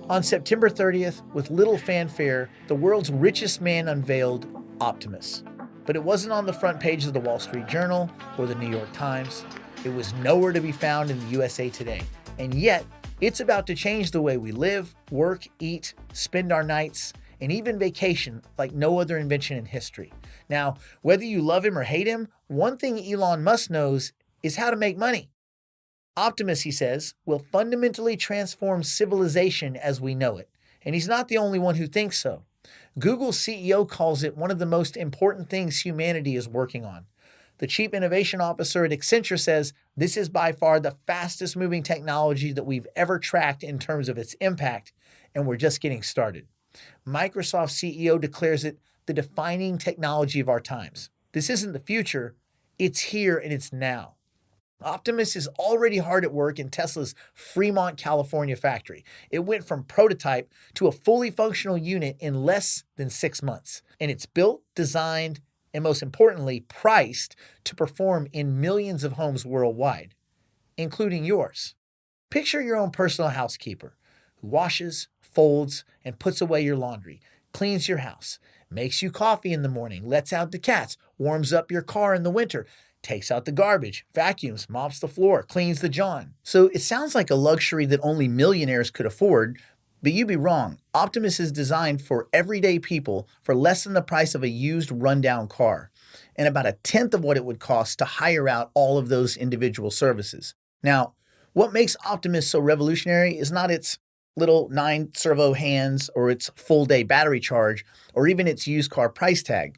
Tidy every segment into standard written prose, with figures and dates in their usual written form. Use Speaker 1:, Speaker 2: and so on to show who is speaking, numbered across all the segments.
Speaker 1: On September 30th, with little fanfare, the world's richest man unveiled Optimus. But it wasn't on the front page of the Wall Street Journal or the New York Times. It was nowhere to be found in the USA Today. And yet, it's about to change the way we live, work, eat, spend our nights, and even vacation like no other invention in history. Now, whether you love him or hate him, one thing Elon Musk knows is how to make money. Optimus, he says, will fundamentally transform civilization as we know it. And he's not the only one who thinks so. Google's CEO calls it one of the most important things humanity is working on. The chief innovation officer at Accenture says this is by far the fastest moving technology that we've ever tracked in terms of its impact, and we're just getting started. Microsoft CEO declares it the defining technology of our times. This isn't the future, it's here and it's now. Optimus is already hard at work in Tesla's Fremont, California factory. It went from prototype to a fully functional unit in less than 6 months. And it's built, designed, and most importantly, priced to perform in millions of homes worldwide, including yours. Picture your own personal housekeeper who washes, folds, and puts away your laundry, cleans your house, makes you coffee in the morning, lets out the cats, warms up your car in the winter, takes out the garbage, vacuums, mops the floor, cleans the john. So it sounds like a luxury that only millionaires could afford, but you'd be wrong. Optimus is designed for everyday people for less than the price of a used rundown car, and about a tenth of what it would cost to hire out all of those individual services. Now, what makes Optimus so revolutionary is not its little 9-servo hands or its full-day battery charge or even its used car price tag.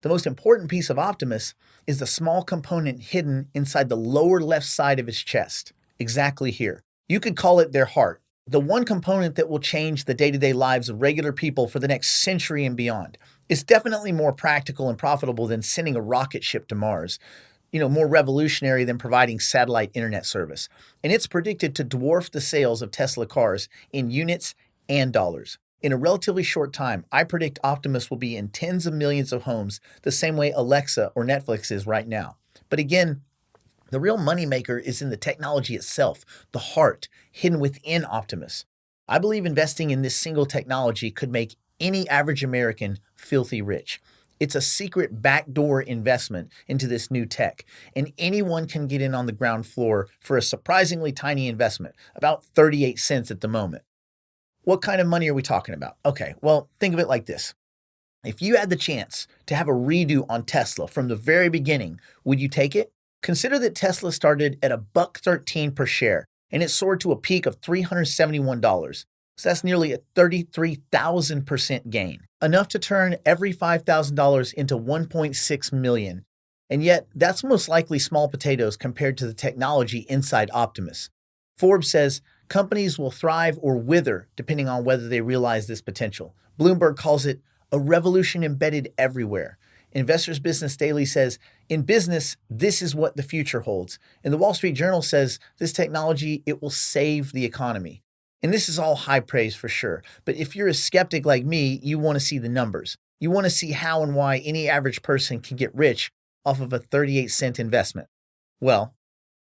Speaker 1: The most important piece of Optimus is the small component hidden inside the lower left side of his chest, exactly here. You could call it their heart, the one component that will change the day-to-day lives of regular people for the next century and beyond. It's definitely more practical and profitable than sending a rocket ship to Mars, more revolutionary than providing satellite internet service. And it's predicted to dwarf the sales of Tesla cars in units and dollars. In a relatively short time, I predict Optimus will be in tens of millions of homes the same way Alexa or Netflix is right now. But again, the real moneymaker is in the technology itself, the heart, hidden within Optimus. I believe investing in this single technology could make any average American filthy rich. It's a secret backdoor investment into this new tech, and anyone can get in on the ground floor for a surprisingly tiny investment, about 38 cents at the moment. What kind of money are we talking about? Okay, well, think of it like this. If you had the chance to have a redo on Tesla from the very beginning, would you take it? Consider that Tesla started at $1.13 per share, and it soared to a peak of $371. So that's nearly a 33,000% gain, enough to turn every $5,000 into $1.6 million. And yet, that's most likely small potatoes compared to the technology inside Optimus. Forbes says companies will thrive or wither depending on whether they realize this potential. Bloomberg calls it a revolution embedded everywhere. Investors Business Daily says, in business, this is what the future holds. And the Wall Street Journal says this technology, it will save the economy. And this is all high praise for sure. But if you're a skeptic like me, you want to see the numbers. You want to see how and why any average person can get rich off of a 38-cent investment. Well,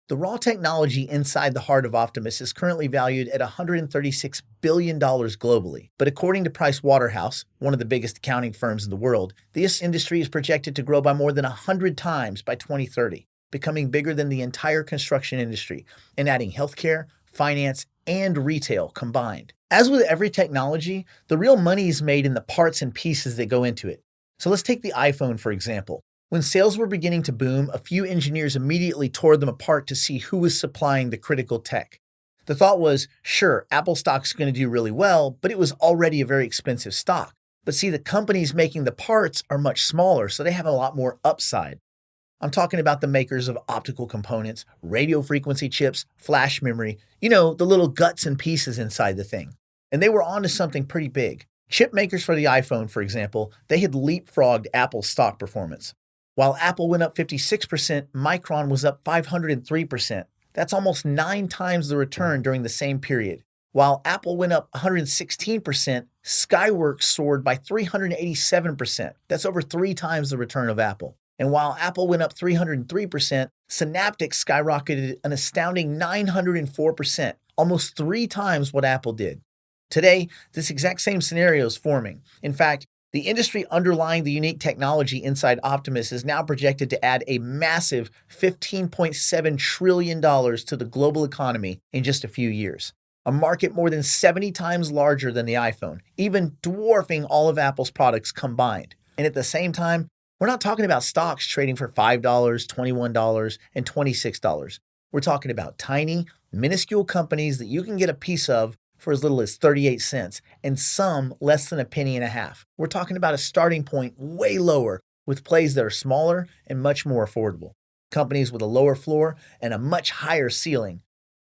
Speaker 1: the raw technology inside the heart of Optimus is currently valued at $136 billion globally. But according to Price Waterhouse, one of the biggest accounting firms in the world, this industry is projected to grow by more than 100 times by 2030, becoming bigger than the entire construction industry and adding healthcare, finance, and retail combined. As with every technology, the real money is made in the parts and pieces that go into it. So let's take the iPhone, for example. When sales were beginning to boom, a few engineers immediately tore them apart to see who was supplying the critical tech. The thought was, sure, Apple stock's going to do really well, but it was already a very expensive stock. But see, the companies making the parts are much smaller, so they have a lot more upside. I'm talking about the makers of optical components, radio frequency chips, flash memory, the little guts and pieces inside the thing. And they were onto something pretty big. Chip makers for the iPhone, for example, they had leapfrogged Apple's stock performance. While Apple went up 56%, Micron was up 503%. That's almost 9 times the return during the same period. While Apple went up 116%, Skyworks soared by 387%. That's over 3 times the return of Apple. And while Apple went up 303%, Synaptics skyrocketed an astounding 904%, almost 3 times what Apple did. Today, this exact same scenario is forming. In fact, the industry underlying the unique technology inside Optimus is now projected to add a massive $15.7 trillion to the global economy in just a few years. A market more than 70 times larger than the iPhone, even dwarfing all of Apple's products combined. And at the same time, we're not talking about stocks trading for $5, $21, and $26. We're talking about tiny, minuscule companies that you can get a piece of for as little as 38 cents, and some less than a penny and a half. We're talking about a starting point way lower with plays that are smaller and much more affordable. Companies with a lower floor and a much higher ceiling.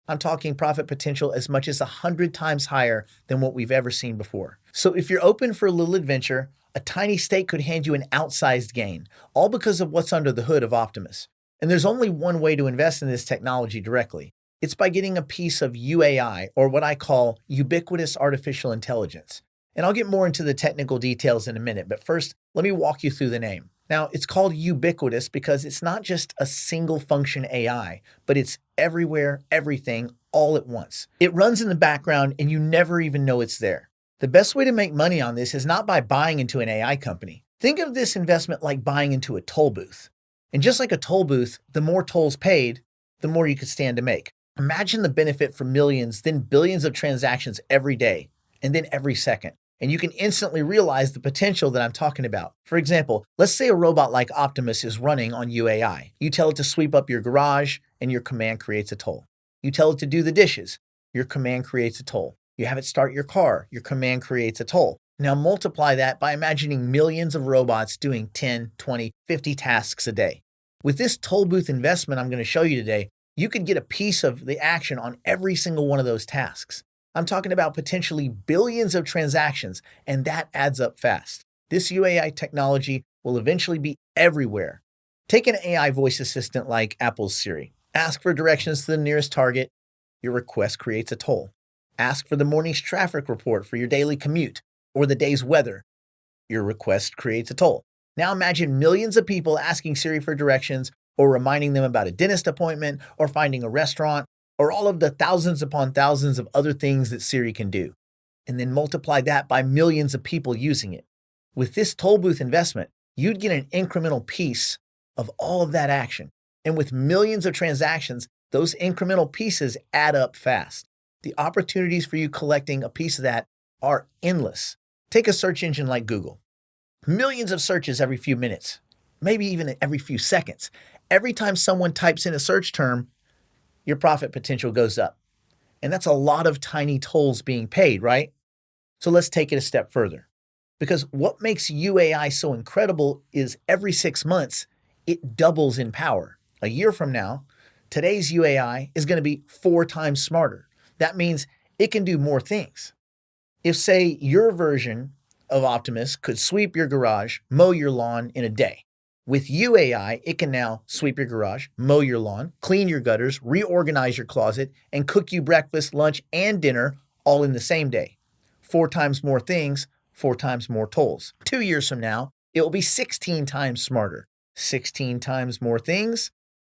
Speaker 1: I'm talking profit potential as much as 100 times higher than what we've ever seen before. So if you're open for a little adventure, a tiny stake could hand you an outsized gain, all because of what's under the hood of Optimus. And there's only one way to invest in this technology directly. It's by getting a piece of U.A.I, or what I call ubiquitous artificial intelligence. And I'll get more into the technical details in a minute, but first, let me walk you through the name. Now, it's called ubiquitous because it's not just a single function AI, but it's everywhere, everything, all at once. It runs in the background and you never even know it's there. The best way to make money on this is not by buying into an AI company. Think of this investment like buying into a toll booth. And just like a toll booth, the more tolls paid, the more you could stand to make. Imagine the benefit for millions, then billions of transactions every day, and then every second. And you can instantly realize the potential that I'm talking about. For example, let's say a robot like Optimus is running on U.A.I. You tell it to sweep up your garage, and your command creates a toll. You tell it to do the dishes, your command creates a toll. You have it start your car, your command creates a toll. Now multiply that by imagining millions of robots doing 10, 20, 50 tasks a day. With this toll booth investment I'm going to show you today, you could get a piece of the action on every single one of those tasks. I'm talking about potentially billions of transactions, and that adds up fast. This U.A.I technology will eventually be everywhere. Take an AI voice assistant like Apple's Siri. Ask for directions to the nearest Target. Your request creates a toll. Ask for the morning's traffic report for your daily commute or the day's weather. Your request creates a toll. Now imagine millions of people asking Siri for directions or reminding them about a dentist appointment or finding a restaurant or all of the thousands upon thousands of other things that Siri can do. And then multiply that by millions of people using it. With this toll booth investment, you'd get an incremental piece of all of that action. And with millions of transactions, those incremental pieces add up fast. The opportunities for you collecting a piece of that are endless. Take a search engine like Google. Millions of searches every few minutes, maybe even every few seconds. Every time someone types in a search term, your profit potential goes up. And that's a lot of tiny tolls being paid, right? So let's take it a step further. Because what makes U.A.I so incredible is every 6 months, it doubles in power. A year from now, today's U.A.I is going to be 4 times smarter. That means it can do more things. If, say, your version of Optimus could sweep your garage, mow your lawn in a day, with U.A.I, it can now sweep your garage, mow your lawn, clean your gutters, reorganize your closet, and cook you breakfast, lunch, and dinner all in the same day. 4 times more things, 4 times more tolls. 2 years from now, it will be 16 times smarter. 16 times more things,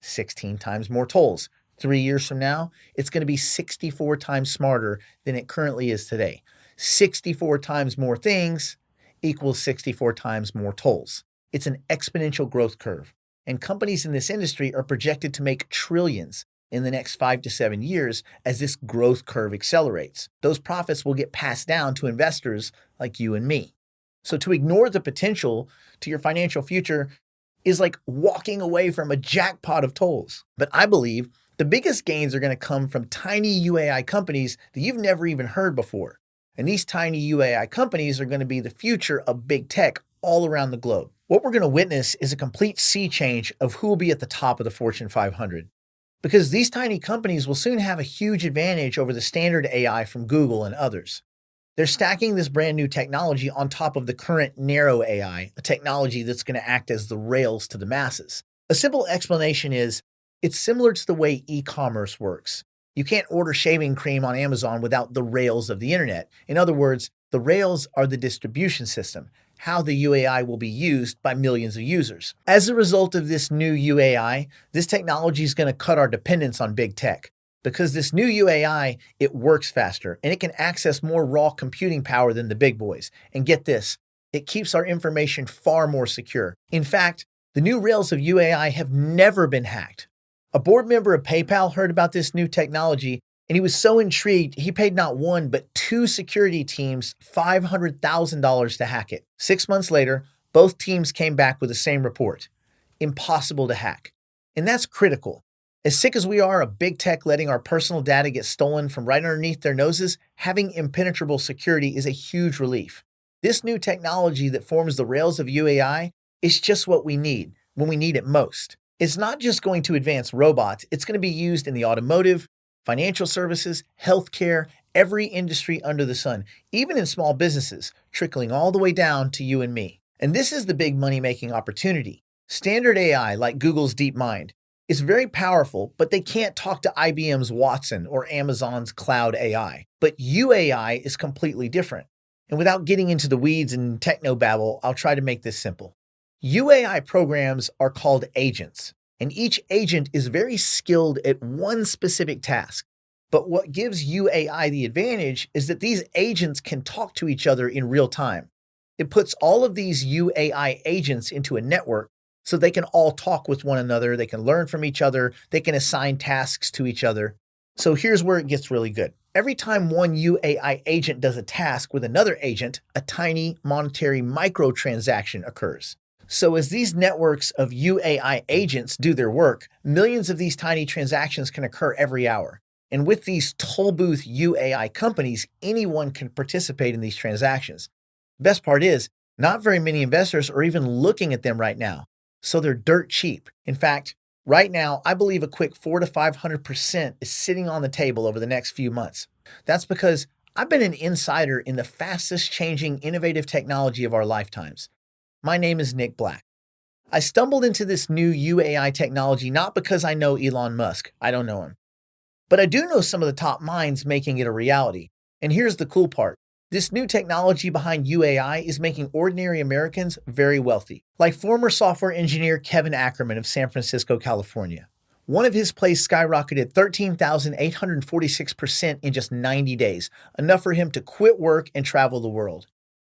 Speaker 1: 16 times more tolls. 3 years from now, it's going to be 64 times smarter than it currently is today. 64 times more things equals 64 times more tolls. It's an exponential growth curve, and companies in this industry are projected to make trillions in the next 5 to 7 years as this growth curve accelerates. Those profits will get passed down to investors like you and me. So to ignore the potential to your financial future is like walking away from a jackpot of tolls. But I believe the biggest gains are going to come from tiny U.A.I companies that you've never even heard before. And these tiny U.A.I companies are going to be the future of big tech all around the globe. What we're going to witness is a complete sea change of who will be at the top of the Fortune 500. Because these tiny companies will soon have a huge advantage over the standard AI from Google and others. They're stacking this brand new technology on top of the current narrow AI, a technology that's going to act as the rails to the masses. A simple explanation is, it's similar to the way e-commerce works. You can't order shaving cream on Amazon without the rails of the internet. In other words, the rails are the distribution system, how the U.A.I will be used by millions of users. As a result of this new U.A.I, this technology is going to cut our dependence on big tech. Because this new UAI, it works faster and it can access more raw computing power than the big boys. And get this, it keeps our information far more secure. In fact, the new rails of U.A.I. have never been hacked. A board member of PayPal heard about this new technology and he was so intrigued, he paid not one, but two security teams $500,000 to hack it. 6 months later, both teams came back with the same report. Impossible to hack. And that's critical. As sick as we are of big tech letting our personal data get stolen from right underneath their noses, having impenetrable security is a huge relief. This new technology that forms the rails of U.A.I. is just what we need when we need it most. It's not just going to advance robots, it's going to be used in the automotive, financial services, healthcare, every industry under the sun, even in small businesses, trickling all the way down to you and me. And this is the big money-making opportunity. Standard AI, like Google's DeepMind, is very powerful, but they can't talk to IBM's Watson or Amazon's Cloud AI. But U.A.I. is completely different. And without getting into the weeds and technobabble, I'll try to make this simple. U.A.I. programs are called agents, and each agent is very skilled at one specific task. But what gives U.A.I. the advantage is that these agents can talk to each other in real time. It puts all of these U.A.I. agents into a network so they can all talk with one another, they can learn from each other, they can assign tasks to each other. So here's where it gets really good. Every time one U.A.I. agent does a task with another agent, a tiny monetary microtransaction occurs. So as these networks of U.A.I. agents do their work, millions of these tiny transactions can occur every hour. And with these toll booth U.A.I. companies, anyone can participate in these transactions. Best part is, not very many investors are even looking at them right now. So they're dirt cheap. In fact, right now, I believe a quick 400 to 500% is sitting on the table over the next few months. That's because I've been an insider in the fastest changing innovative technology of our lifetimes. My name is Nick Black. I stumbled into this new U.A.I. technology not because I know Elon Musk. I don't know him. But I do know some of the top minds making it a reality. And here's the cool part. This new technology behind U.A.I. is making ordinary Americans very wealthy, like former software engineer Kevin Ackerman of San Francisco, California. One of his plays skyrocketed 13,846% in just 90 days, enough for him to quit work and travel the world.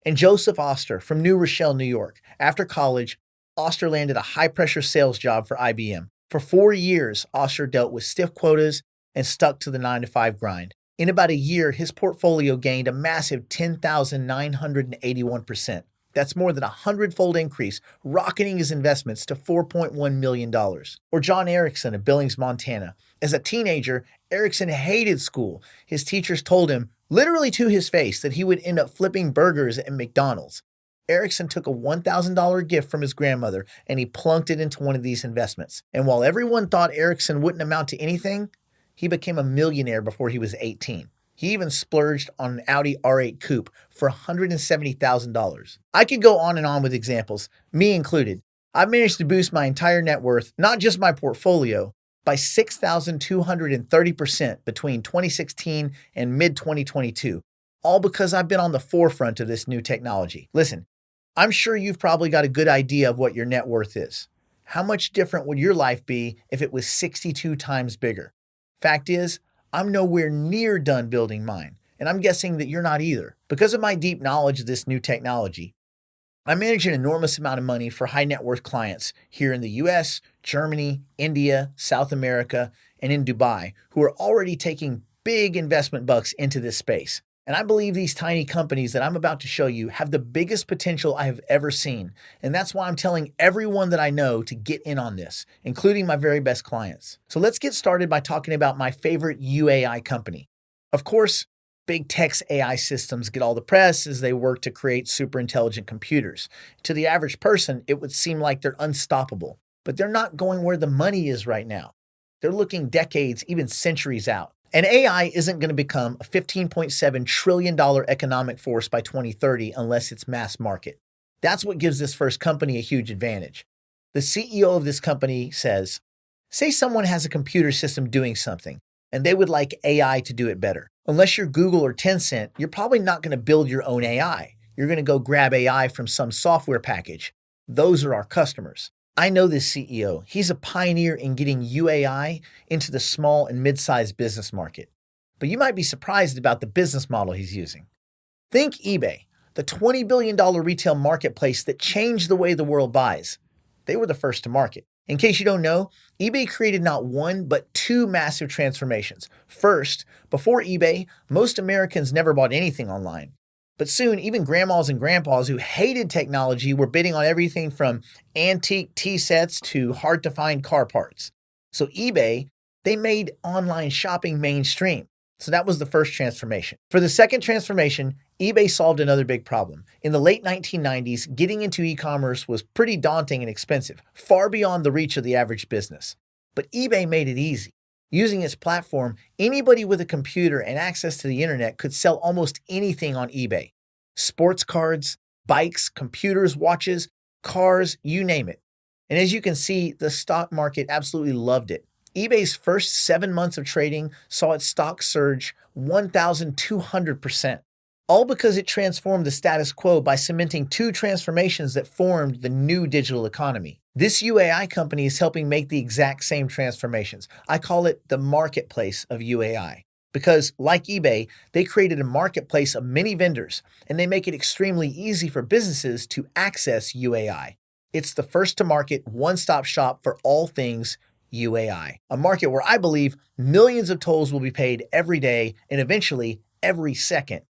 Speaker 1: And Joseph Oster from New Rochelle, New York. After college, Oster landed a high-pressure sales job for IBM. For 4 years, Oster dealt with stiff quotas and stuck to the 9-to-5 grind. In about a year, his portfolio gained a massive 10,981%. That's more than a 100-fold increase, rocketing his investments to $4.1 million. Or John Erickson of Billings, Montana. As a teenager, Erickson hated school. His teachers told him, literally to his face, that he would end up flipping burgers at McDonald's. Erickson took a $1,000 gift from his grandmother and he plunked it into one of these investments. And while everyone thought Erickson wouldn't amount to anything, he became a millionaire before he was 18. He even splurged on an Audi R8 Coupe for $170,000. I could go on and on with examples, me included. I've managed to boost my entire net worth, not just my portfolio, by 6,230% between 2016 and mid-2022, all because I've been on the forefront of this new technology. Listen, I'm sure you've probably got a good idea of what your net worth is. How much different would your life be if it was 62 times bigger? Fact is, I'm nowhere near done building mine, and I'm guessing that you're not either. Because of my deep knowledge of this new technology, I manage an enormous amount of money for high net worth clients here in the US, Germany, India, South America, and in Dubai, who are already taking big investment bucks into this space. And I believe these tiny companies that I'm about to show you have the biggest potential I have ever seen. And that's why I'm telling everyone that I know to get in on this, including my very best clients. So let's get started by talking about my favorite U.A.I. company. Of course, big tech's AI systems get all the press as they work to create super intelligent computers. To the average person, it would seem like they're unstoppable, but they're not going where the money is right now. They're looking decades, even centuries out. And AI isn't going to become a $15.7 trillion economic force by 2030 unless it's mass market. That's what gives this first company a huge advantage. The CEO of this company says, say someone has a computer system doing something, and they would like AI to do it better. Unless you're Google or Tencent, you're probably not going to build your own AI. You're going to go grab AI from some software package. Those are our customers. I know this CEO. He's a pioneer in getting U.A.I. into the small and mid-sized business market. But you might be surprised about the business model he's using. Think eBay, the $20 billion retail marketplace that changed the way the world buys. They were the first to market. In case you don't know, eBay created not one, but two massive transformations. First, before eBay, most Americans never bought anything online. But soon, even grandmas and grandpas who hated technology were bidding on everything from antique tea sets to hard to find car parts. So eBay, they made online shopping mainstream. So that was the first transformation. For the second transformation, eBay solved another big problem. In the late 1990s, getting into e-commerce was pretty daunting and expensive, far beyond the reach of the average business. But eBay made it easy. Using its platform, anybody with a computer and access to the internet could sell almost anything on eBay. Sports cards, bikes, computers, watches, cars, you name it. And as you can see, the stock market absolutely loved it. eBay's first 7 months of trading saw its stock surge 1,200%, all because it transformed the status quo by cementing two transformations that formed the new digital economy. This U.A.I. company is helping make the exact same transformations. I call it the marketplace of U.A.I. Because, like eBay, they created a marketplace of many vendors, and they make it extremely easy for businesses to access U.A.I. It's the first to market one-stop shop for all things U.A.I., a market where I believe millions of tolls will be paid every day and eventually every second.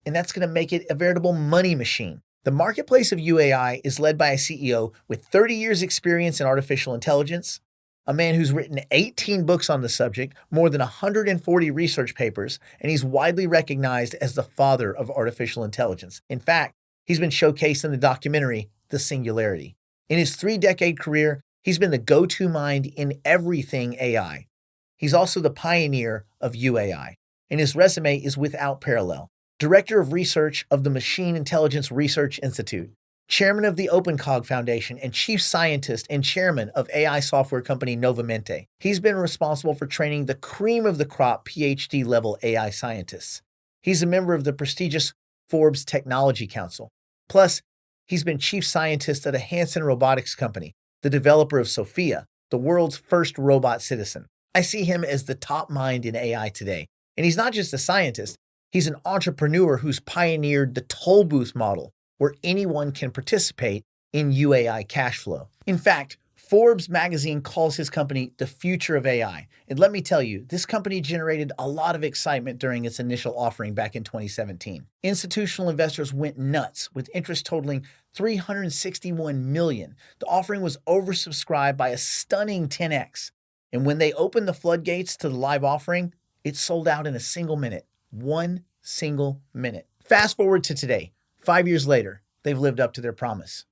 Speaker 1: And that's going to make it a veritable money machine. The marketplace of U.A.I. is led by a CEO with 30 years experience in artificial intelligence, a man who's written 18 books on the subject, more than 140 research papers, and he's widely recognized as the father of artificial intelligence. In fact, he's been showcased in the documentary, The Singularity. In his 3-decade career, he's been the go-to mind in everything AI. He's also the pioneer of U.A.I., and his resume is without parallel. Director of Research of the Machine Intelligence Research Institute, Chairman of the OpenCog Foundation, and Chief Scientist and Chairman of AI software company Novamente. He's been responsible for training the cream of the crop PhD-level AI scientists. He's a member of the prestigious Forbes Technology Council. Plus, he's been Chief Scientist at a Hanson Robotics company, the developer of Sophia, the world's first robot citizen. I see him as the top mind in AI today. And he's not just a scientist, he's an entrepreneur who's pioneered the toll booth model, where anyone can participate in U.A.I. cash flow. In fact, Forbes magazine calls his company the future of AI. And let me tell you, this company generated a lot of excitement during its initial offering back in 2017. Institutional investors went nuts, with interest totaling $361 million. The offering was oversubscribed by a stunning 10x. And when they opened the floodgates to the live offering, it sold out in a single minute. 1 single minute. Fast forward to today. 5 years later, they've lived up to their promise.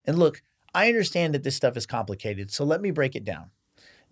Speaker 1: And look, I understand that this stuff is complicated, so let me break it down.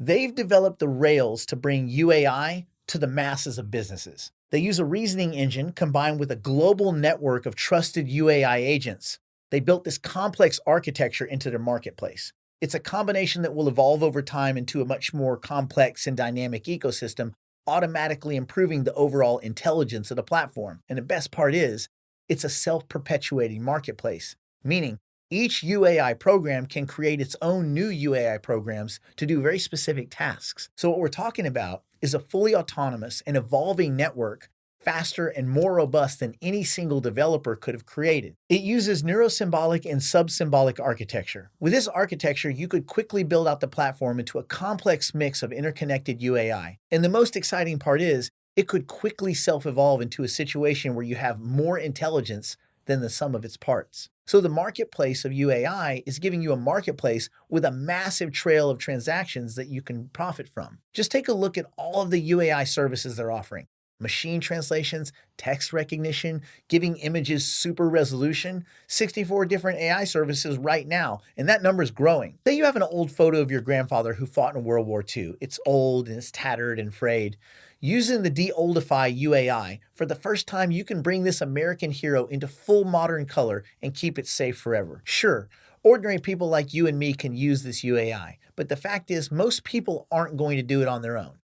Speaker 1: They've developed the rails to bring U.A.I. to the masses of businesses. They use a reasoning engine combined with a global network of trusted U.A.I. agents. They built this complex architecture into their marketplace. It's a combination that will evolve over time into a much more complex and dynamic ecosystem, automatically improving the overall intelligence of the platform. And the best part is, it's a self-perpetuating marketplace, meaning each U.A.I. program can create its own new U.A.I. programs to do very specific tasks. So what we're talking about is a fully autonomous and evolving network, faster and more robust than any single developer could have created. It uses neurosymbolic and subsymbolic architecture. With this architecture, you could quickly build out the platform into a complex mix of interconnected U.A.I. And the most exciting part is, it could quickly self-evolve into a situation where you have more intelligence than the sum of its parts. So the marketplace of U.A.I. is giving you a marketplace with a massive trail of transactions that you can profit from. Just take a look at all of the U.A.I. services they're offering. Machine translations, text recognition, giving images super resolution, 64 different AI services right now, and that number is growing. Say you have an old photo of your grandfather who fought in World War II. It's old and it's tattered and frayed. Using the De-Oldify U.A.I., for the first time you can bring this American hero into full modern color and keep it safe forever. Sure, ordinary people like you and me can use this U.A.I., but the fact is most people aren't going to do it on their own.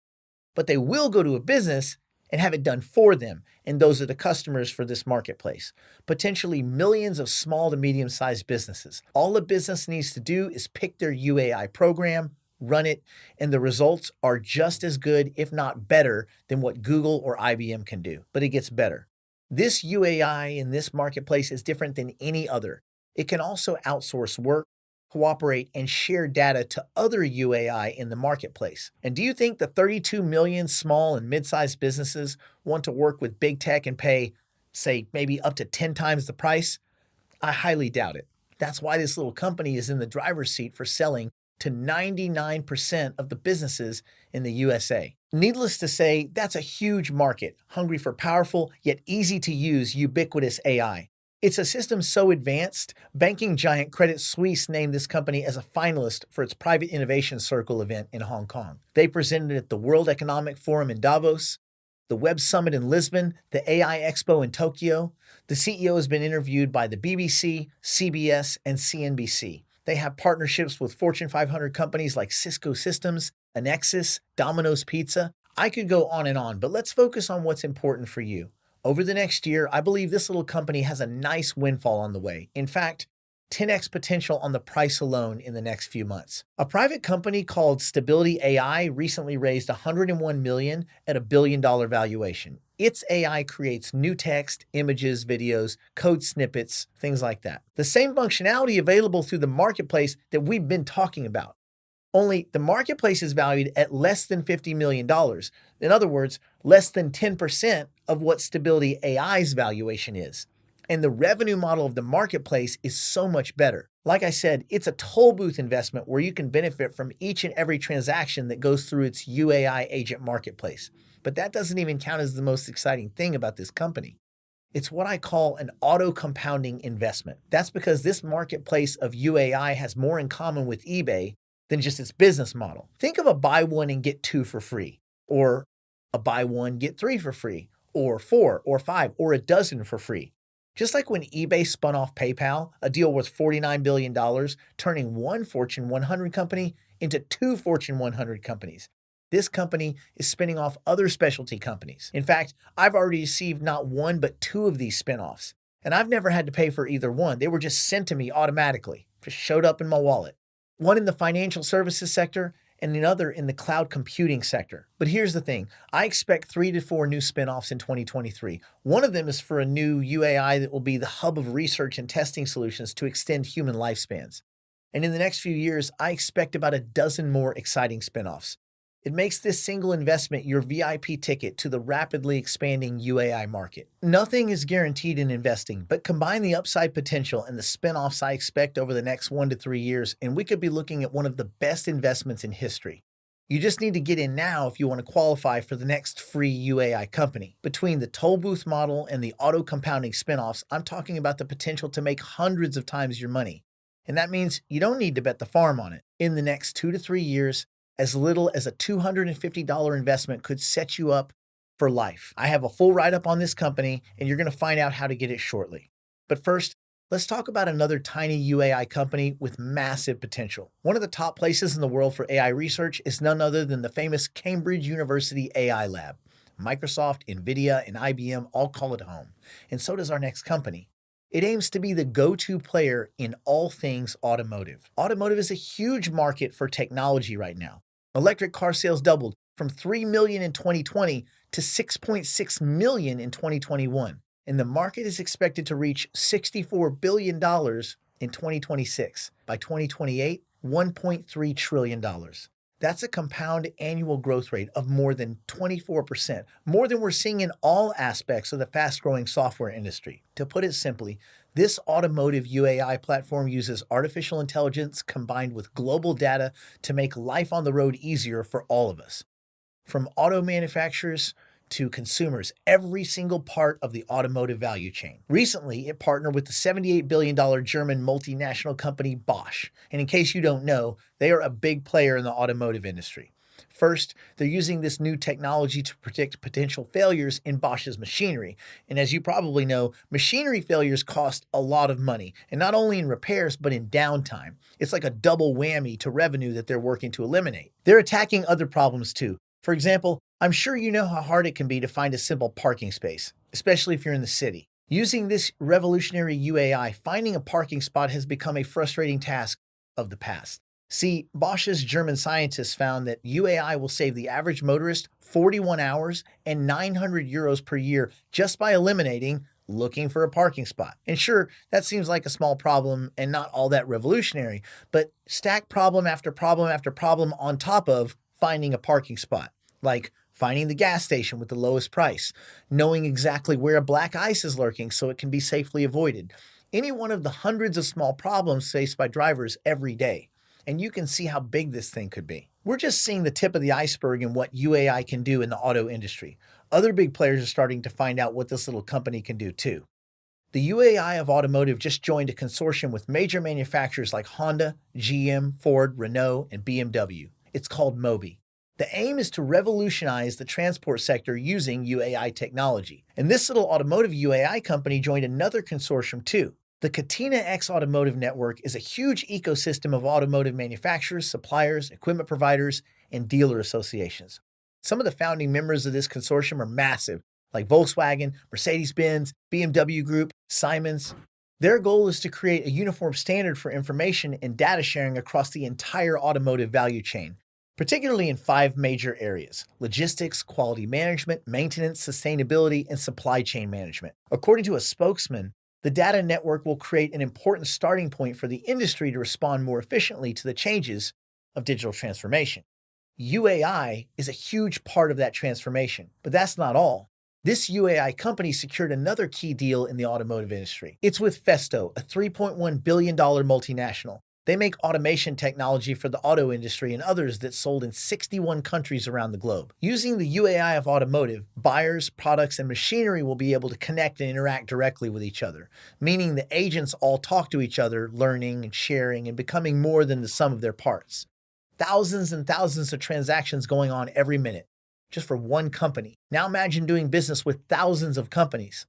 Speaker 1: But they will go to a business and have it done for them. And those are the customers for this marketplace. Potentially millions of small to medium-sized businesses. All a business needs to do is pick their U.A.I program, run it, and the results are just as good, if not better, than what Google or IBM can do. But it gets better. This U.A.I in this marketplace is different than any other. It can also outsource work, cooperate, and share data to other U.A.I in the marketplace. And do you think the 32 million small and mid-sized businesses want to work with big tech and pay, say, maybe up to 10 times the price? I highly doubt it. That's why this little company is in the driver's seat for selling to 99% of the businesses in the USA. Needless to say, that's a huge market, hungry for powerful yet easy to use ubiquitous AI. It's a system so advanced, banking giant Credit Suisse named this company as a finalist for its Private Innovation Circle event in Hong Kong. They presented at the World Economic Forum in Davos, the Web Summit in Lisbon, the AI Expo in Tokyo. The CEO has been interviewed by the BBC, CBS, and CNBC. They have partnerships with Fortune 500 companies like Cisco Systems, Anexis, Domino's Pizza. I could go on, but let's focus on what's important for you. Over the next year, I believe this little company has a nice windfall on the way. In fact, 10x potential on the price alone in the next few months. A private company called Stability AI recently raised $101 million at a $1 billion valuation. Its AI creates new text, images, videos, code snippets, things like that. The same functionality available through the marketplace that we've been talking about. Only the marketplace is valued at less than $50 million. In other words, less than 10% of what Stability AI's valuation is. And the revenue model of the marketplace is so much better. Like I said, it's a toll booth investment where you can benefit from each and every transaction that goes through its U.A.I agent marketplace. But that doesn't even count as the most exciting thing about this company. It's what I call an auto-compounding investment. That's because this marketplace of U.A.I has more in common with eBay than just its business model. Think of a buy one and get two for free, or a buy one, get three for free, or 4 or 5 or a dozen for free. Just like when eBay spun off PayPal, a deal worth $49 billion, turning one Fortune 100 company into two Fortune 100 companies. This company is spinning off other specialty companies. In fact, I've already received not one but two of these spinoffs, and I've never had to pay for either one. They were just sent to me automatically, just showed up in my wallet. One in the financial services sector and another in the cloud computing sector. But here's the thing, I expect 3 to 4 new spinoffs in 2023. One of them is for a new U.A.I that will be the hub of research and testing solutions to extend human lifespans. And in the next few years, I expect about a dozen more exciting spinoffs. It makes this single investment your VIP ticket to the rapidly expanding U.A.I market. Nothing is guaranteed in investing, but combine the upside potential and the spinoffs I expect over the next 1 to 3 years, and we could be looking at one of the best investments in history. You just need to get in now if you want to qualify for the next free U.A.I company. Between the toll booth model and the auto-compounding spinoffs, I'm talking about the potential to make hundreds of times your money. And that means you don't need to bet the farm on it. In the next 2 to 3 years, as little as a $250 investment could set you up for life. I have a full write-up on this company, and you're going to find out how to get it shortly. But first, let's talk about another tiny U.A.I company with massive potential. One of the top places in the world for AI research is none other than the famous Cambridge University AI Lab. Microsoft, NVIDIA, and IBM all call it home, and so does our next company. It aims to be the go-to player in all things automotive. Automotive is a huge market for technology right now. Electric car sales doubled from 3 million in 2020 to 6.6 million in 2021, and the market is expected to reach $64 billion in 2026. By 2028, $1.3 trillion. That's a compound annual growth rate of more than 24%, more than we're seeing in all aspects of the fast-growing software industry. To put it simply, this automotive U.A.I platform uses artificial intelligence combined with global data to make life on the road easier for all of us. From auto manufacturers to consumers, every single part of the automotive value chain. Recently, it partnered with the $78 billion German multinational company Bosch. And in case you don't know, they are a big player in the automotive industry. First, they're using this new technology to predict potential failures in Bosch's machinery. And as you probably know, machinery failures cost a lot of money, and not only in repairs, but in downtime. It's like a double whammy to revenue that they're working to eliminate. They're attacking other problems too. For example, I'm sure you know how hard it can be to find a simple parking space, especially if you're in the city. Using this revolutionary U.A.I, finding a parking spot has become a frustrating task of the past. See, Bosch's German scientists found that U.A.I will save the average motorist 41 hours and 900 euros per year just by eliminating looking for a parking spot. And sure, that seems like a small problem and not all that revolutionary, but stack problem after problem after problem on top of finding a parking spot, like finding the gas station with the lowest price, knowing exactly where a black ice is lurking so it can be safely avoided. Any one of the hundreds of small problems faced by drivers every day. And you can see how big this thing could be. We're just seeing the tip of the iceberg in what U.A.I can do in the auto industry. Other big players are starting to find out what this little company can do too. The U.A.I of automotive just joined a consortium with major manufacturers like Honda, GM, Ford, Renault, and BMW. It's called MOBI. The aim is to revolutionize the transport sector using U.A.I technology. And this little automotive U.A.I company joined another consortium too. The Catena X Automotive Network is a huge ecosystem of automotive manufacturers, suppliers, equipment providers, and dealer associations. Some of the founding members of this consortium are massive, like Volkswagen, Mercedes-Benz, BMW Group, Siemens. Their goal is to create a uniform standard for information and data sharing across the entire automotive value chain, particularly in 5 major areas: logistics, quality management, maintenance, sustainability, and supply chain management. According to a spokesman, the data network will create an important starting point for the industry to respond more efficiently to the changes of digital transformation. U.A.I is a huge part of that transformation, but that's not all. This U.A.I company secured another key deal in the automotive industry. It's with Festo, a $3.1 billion multinational. They make automation technology for the auto industry and others that sold in 61 countries around the globe. Using the U.A.I of automotive, buyers, products, and machinery will be able to connect and interact directly with each other, meaning the agents all talk to each other, learning and sharing and becoming more than the sum of their parts. Thousands and thousands of transactions going on every minute, just for one company. Now imagine doing business with thousands of companies.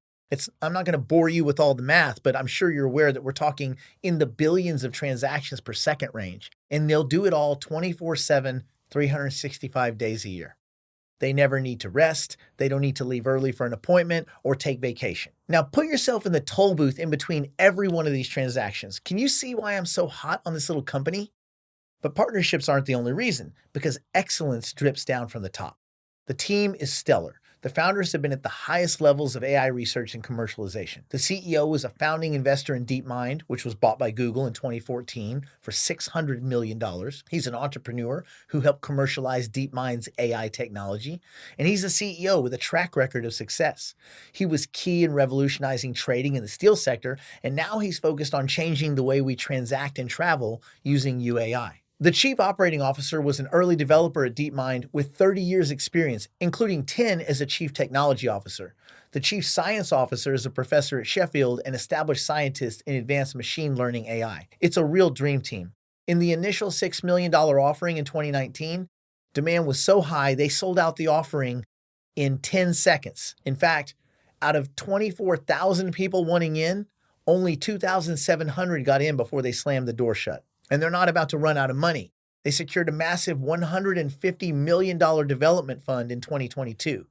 Speaker 1: I'm not going to bore you with all the math, but I'm sure you're aware that we're talking in the billions of transactions per second range, and they'll do it all 24/7, 365 days a year. They never need to rest, they don't need to leave early for an appointment or take vacation. Now put yourself in the toll booth in between every one of these transactions. Can you see why I'm so hot on this little company? But partnerships aren't the only reason, because excellence drips down from the top. The team is stellar. The founders have been at the highest levels of AI research and commercialization. The CEO was a founding investor in DeepMind, which was bought by Google in 2014 for $600 million. He's an entrepreneur who helped commercialize DeepMind's AI technology, and he's a CEO with a track record of success. He was key in revolutionizing trading in the steel sector, and now he's focused on changing the way we transact and travel using U.A.I. The chief operating officer was an early developer at DeepMind with 30 years experience, including 10 as a chief technology officer. The chief science officer is a professor at Sheffield and established scientist in advanced machine learning AI. It's a real dream team. In the initial $6 million offering in 2019, demand was so high they sold out the offering in 10 seconds. In fact, out of 24,000 people wanting in, only 2,700 got in before they slammed the door shut. And they're not about to run out of money. They secured a massive $150 million development fund in 2022.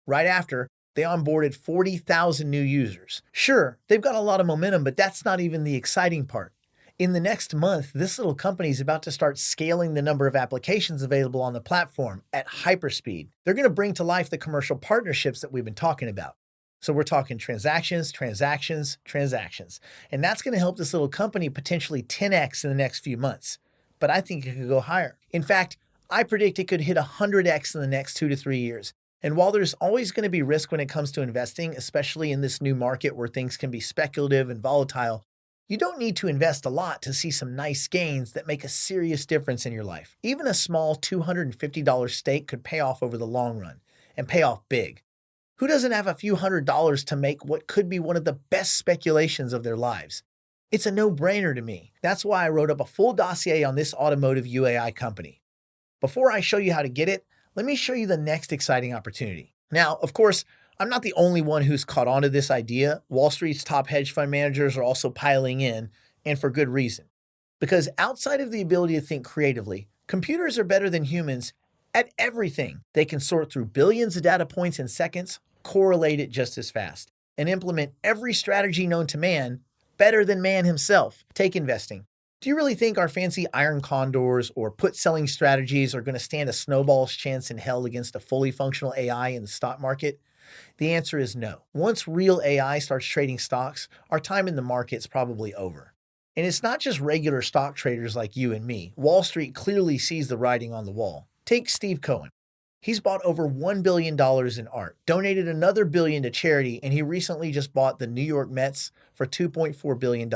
Speaker 1: Right after, they onboarded 40,000 new users. Sure, they've got a lot of momentum, but that's not even the exciting part. In the next month, this little company is about to start scaling the number of applications available on the platform at hyperspeed. They're going to bring to life the commercial partnerships that we've been talking about. So we're talking transactions, transactions, transactions. And that's going to help this little company potentially 10x in the next few months. But I think it could go higher. In fact, I predict it could hit 100x in the next 2 to 3 years. And while there's always going to be risk when it comes to investing, especially in this new market where things can be speculative and volatile, you don't need to invest a lot to see some nice gains that make a serious difference in your life. Even a small $250 stake could pay off over the long run, and pay off big. Who doesn't have a few $100s to make what could be one of the best speculations of their lives? It's a no-brainer to me. That's why I wrote up a full dossier on this automotive U.A.I company. Before I show you how to get it, let me show you the next exciting opportunity. Now, of course, I'm not the only one who's caught on to this idea. Wall Street's top hedge fund managers are also piling in, and for good reason. Because outside of the ability to think creatively, computers are better than humans At everything. They can sort through billions of data points in seconds, correlate it just as fast, and implement every strategy known to man better than man himself. Take investing. Do you really think our fancy iron condors or put selling strategies are going to stand a snowball's chance in hell against a fully functional AI in the stock market? The answer is no. Once real AI starts trading stocks, our time in the market's probably over. And it's not just regular stock traders like you and me. Wall Street clearly sees the writing on the wall. Take Steve Cohen. He's bought over $1 billion in art, donated another billion to charity, and he recently just bought the New York Mets for $2.4 billion.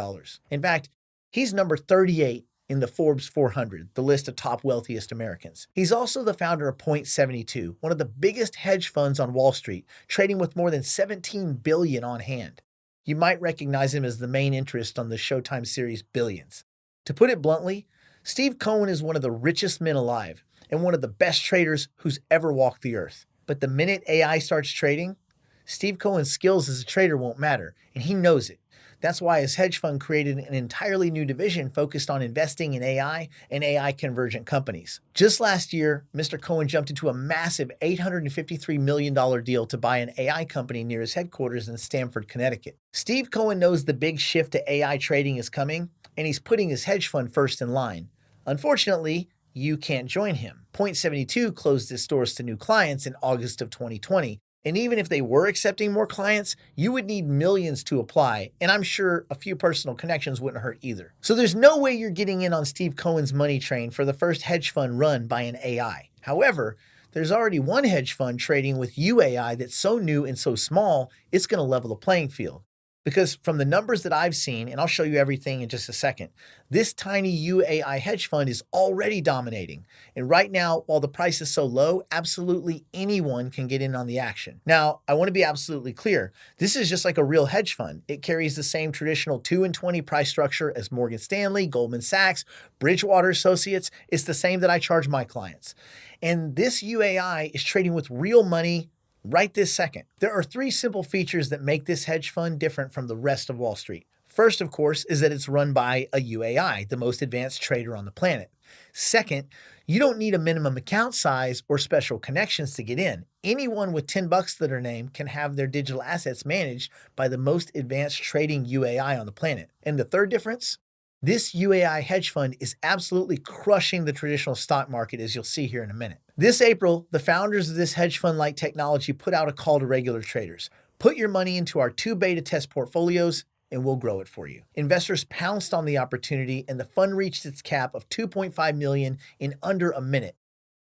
Speaker 1: In fact, he's number 38 in the Forbes 400, the list of top wealthiest Americans. He's also the founder of Point72, one of the biggest hedge funds on Wall Street, trading with more than $17 billion on hand. You might recognize him as the main interest on the Showtime series Billions. To put it bluntly, Steve Cohen is one of the richest men alive and one of the best traders who's ever walked the earth. But the minute AI starts trading, Steve Cohen's skills as a trader won't matter, and he knows it. That's why his hedge fund created an entirely new division focused on investing in AI and AI convergent companies. Just last year, Mr. Cohen jumped into a massive $853 million deal to buy an AI company near his headquarters in Stamford, Connecticut. Steve Cohen knows the big shift to AI trading is coming, and he's putting his hedge fund first in line. Unfortunately, you can't join him. Point72 closed its doors to new clients in August of 2020. And even if they were accepting more clients, you would need millions to apply, and I'm sure a few personal connections wouldn't hurt either. So there's no way you're getting in on Steve Cohen's money train for the first hedge fund run by an AI. However, there's already one hedge fund trading with U.A.I that's so new and so small, it's going to level the playing field. Because from the numbers that I've seen, and I'll show you everything in just a second, this tiny U.A.I hedge fund is already dominating. And right now, while the price is so low, absolutely anyone can get in on the action. Now, I want to be absolutely clear. This is just like a real hedge fund. It carries the same traditional 2 and 20 price structure as Morgan Stanley, Goldman Sachs, Bridgewater Associates. It's the same that I charge my clients. And this U.A.I is trading with real money right this second. There are 3 simple features that make this hedge fund different from the rest of Wall Street. First, of course, is that it's run by a U.A.I, the most advanced trader on the planet. Second, you don't need a minimum account size or special connections to get in. Anyone with $10 to their name can have their digital assets managed by the most advanced trading U.A.I on the planet. And the third difference? This U.A.I hedge fund is absolutely crushing the traditional stock market, as you'll see here in a minute. This April, the founders of this hedge fund-like technology put out a call to regular traders. Put your money into our 2 beta test portfolios, and we'll grow it for you. Investors pounced on the opportunity, and the fund reached its cap of $2.5 million in under a minute.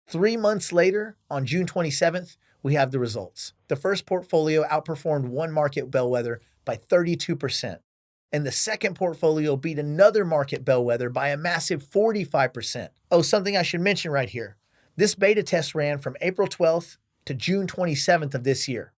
Speaker 1: 3 months later, on June 27th, we have the results. The first portfolio outperformed one market bellwether by 32%. And the second portfolio beat another market bellwether by a massive 45%. Oh, something I should mention right here. This beta test ran from April 12th to June 27th of this year.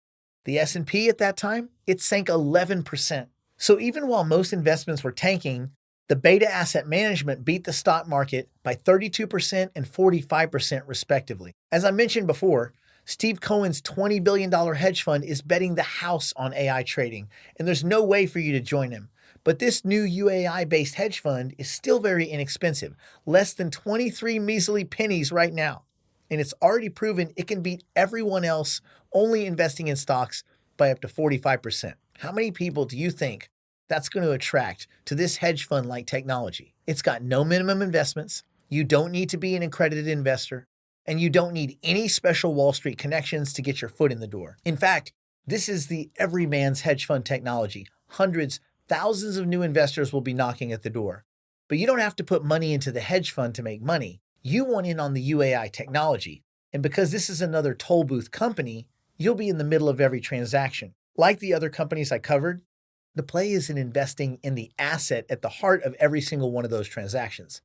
Speaker 1: The S&P at that time, it sank 11%. So even while most investments were tanking, the beta asset management beat the stock market by 32% and 45% respectively. As I mentioned before, Steve Cohen's $20 billion hedge fund is betting the house on AI trading, and there's no way for you to join him. But this new U.A.I-based hedge fund is still very inexpensive, less than 23 measly pennies right now. And it's already proven it can beat everyone else only investing in stocks by up to 45%. How many people do you think that's going to attract to this hedge fund-like technology? It's got no minimum investments, you don't need to be an accredited investor, and you don't need any special Wall Street connections to get your foot in the door. In fact, this is the everyman's hedge fund technology. Hundreds, thousands of new investors will be knocking at the door. But you don't have to put money into the hedge fund to make money. You want in on the U.A.I technology. And because this is another toll booth company, you'll be in the middle of every transaction. Like the other companies I covered, the play is in investing in the asset at the heart of every single one of those transactions.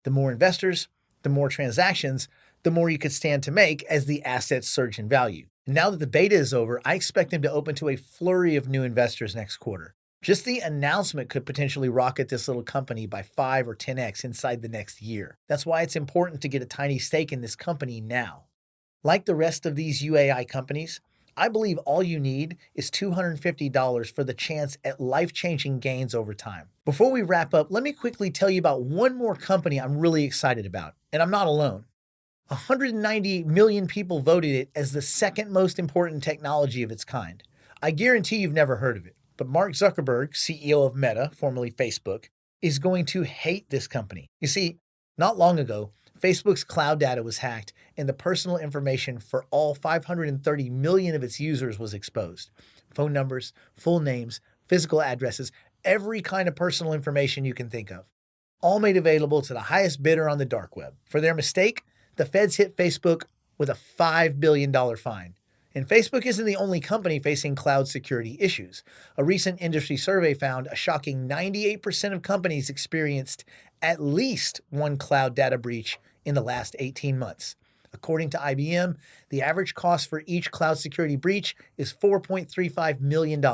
Speaker 1: The more investors, the more transactions, the more you could stand to make as the assets surge in value. And now that the beta is over, I expect them to open to a flurry of new investors next quarter. Just the announcement could potentially rocket this little company by 5 or 10x inside the next year. That's why it's important to get a tiny stake in this company now. Like the rest of these U.A.I companies, I believe all you need is $250 for the chance at life-changing gains over time. Before we wrap up, let me quickly tell you about one more company I'm really excited about, and I'm not alone. 198 million people voted it as the second most important technology of its kind. I guarantee you've never heard of it. But Mark Zuckerberg, CEO of Meta, formerly Facebook, is going to hate this company. You see, not long ago, Facebook's cloud data was hacked and the personal information for all 530 million of its users was exposed. Phone numbers, full names, physical addresses, every kind of personal information you can think of, all made available to the highest bidder on the dark web. For their mistake, the feds hit Facebook with a $5 billion fine. And Facebook isn't the only company facing cloud security issues. A recent industry survey found a shocking 98% of companies experienced at least one cloud data breach in the last 18 months. According to IBM, the average cost for each cloud security breach is $4.35 million.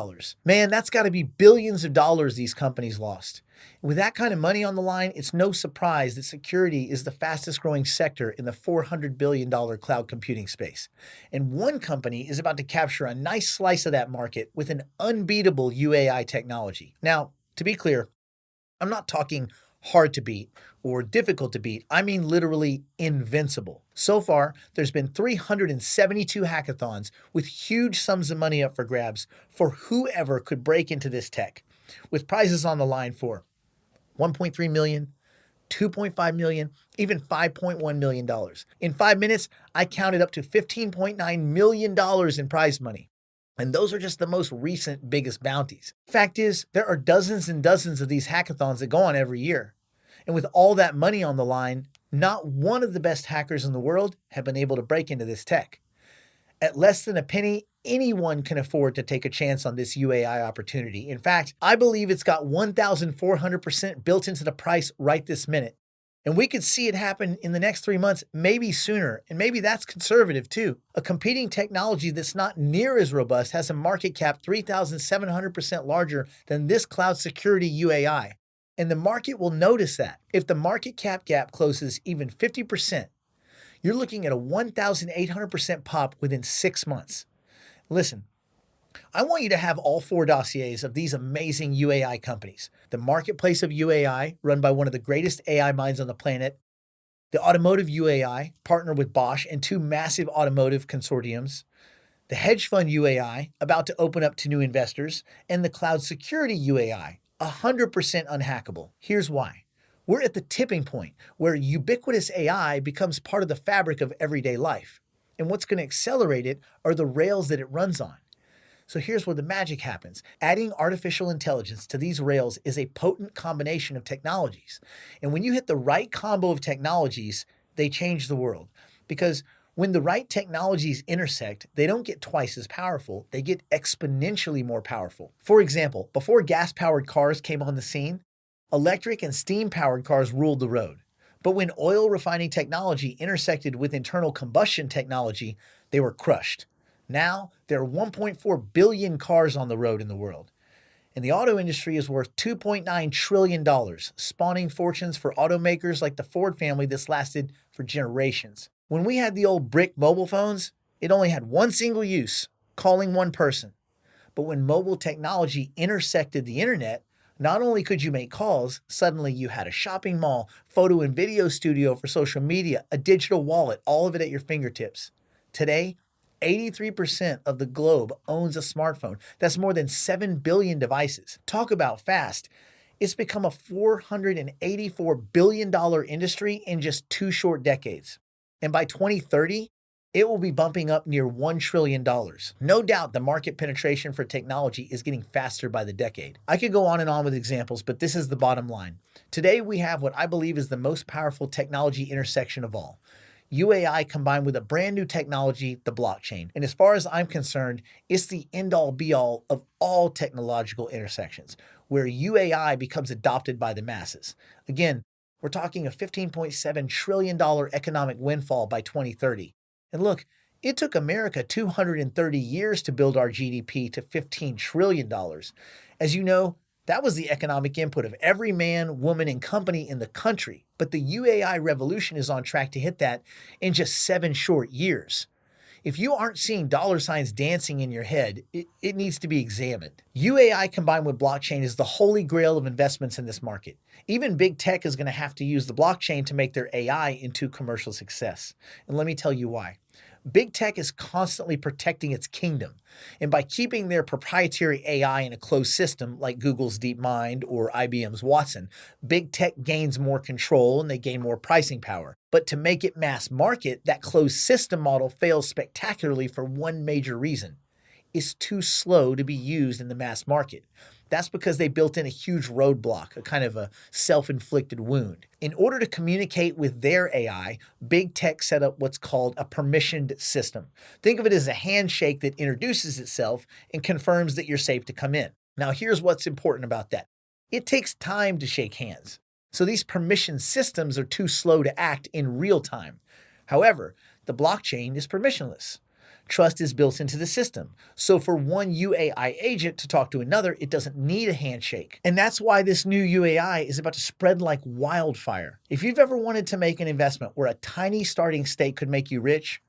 Speaker 1: Man, that's got to be billions of dollars these companies lost. With that kind of money on the line, it's no surprise that security is the fastest growing sector in the $400 billion cloud computing space. And one company is about to capture a nice slice of that market with an unbeatable U.A.I technology. Now, to be clear, I'm not talking hard to beat or difficult to beat. I mean literally invincible. So far, there's been 372 hackathons with huge sums of money up for grabs for whoever could break into this tech, with prizes on the line for 1.3 million, 2.5 million, even $5.1 million. In 5 minutes, I counted up to $15.9 million in prize money. And those are just the most recent biggest bounties. Fact is, there are dozens and dozens of these hackathons that go on every year. And with all that money on the line, not one of the best hackers in the world have been able to break into this tech. At less than a penny, anyone can afford to take a chance on this U.A.I opportunity. In fact, I believe it's got 1,400% built into the price right this minute. And we could see it happen in the next 3 months, maybe sooner, and maybe that's conservative too. A competing technology that's not near as robust has a market cap 3,700% larger than this cloud security U.A.I. And the market will notice that. If the market cap gap closes even 50%, you're looking at a 1,800% pop within 6 months. Listen, I want you to have all 4 dossiers of these amazing U.A.I companies. The marketplace of U.A.I, run by one of the greatest AI minds on the planet. The automotive U.A.I, partnered with Bosch and 2 massive automotive consortiums. The hedge fund U.A.I, about to open up to new investors. And the cloud security U.A.I, 100% unhackable. Here's why. We're at the tipping point where ubiquitous AI becomes part of the fabric of everyday life. And what's going to accelerate it are the rails that it runs on. So here's where the magic happens. Adding artificial intelligence to these rails is a potent combination of technologies. And when you hit the right combo of technologies, they change the world. Because when the right technologies intersect, they don't get twice as powerful, they get exponentially more powerful. For example, before gas-powered cars came on the scene, electric and steam-powered cars ruled the road. But when oil refining technology intersected with internal combustion technology, they were crushed. Now, there are 1.4 billion cars on the road in the world. And the auto industry is worth $2.9 trillion, spawning fortunes for automakers like the Ford family that's lasted for generations. When we had the old brick mobile phones, it only had one single use, calling one person. But when mobile technology intersected the internet, not only could you make calls, suddenly you had a shopping mall, photo and video studio for social media, a digital wallet, all of it at your fingertips. Today, 83% of the globe owns a smartphone. That's more than 7 billion devices. Talk about fast. It's become a $484 billion industry in just 2 short decades. And by 2030, it will be bumping up near $1 trillion. No doubt the market penetration for technology is getting faster by the decade. I could go on and on with examples, but this is the bottom line. Today, we have what I believe is the most powerful technology intersection of all. U.A.I combined with a brand new technology, the blockchain. And as far as I'm concerned, it's the end-all be-all of all technological intersections, where U.A.I becomes adopted by the masses. Again, we're talking a $15.7 trillion economic windfall by 2030. And look, it took America 230 years to build our GDP to $15 trillion. As you know, that was the economic input of every man, woman, and company in the country. But the U.A.I revolution is on track to hit that in just 7 short years. If you aren't seeing dollar signs dancing in your head, it needs to be examined. U.A.I combined with blockchain is the holy grail of investments in this market. Even big tech is going to have to use the blockchain to make their AI into commercial success. And let me tell you why. Big tech is constantly protecting its kingdom. And by keeping their proprietary AI in a closed system like Google's DeepMind or IBM's Watson, big tech gains more control and they gain more pricing power. But to make it mass market, that closed system model fails spectacularly for one major reason. It's too slow to be used in the mass market. That's because they built in a huge roadblock, a kind of a self-inflicted wound. In order to communicate with their AI, big tech set up what's called a permissioned system. Think of it as a handshake that introduces itself and confirms that you're safe to come in. Now, here's what's important about that. It takes time to shake hands. So these permission systems are too slow to act in real time. However, the blockchain is permissionless. Trust is built into the system. So for one U.A.I. agent to talk to another, it doesn't need a handshake. And that's why this new U.A.I. is about to spread like wildfire. If you've ever wanted to make an investment where a tiny starting stake could make you rich,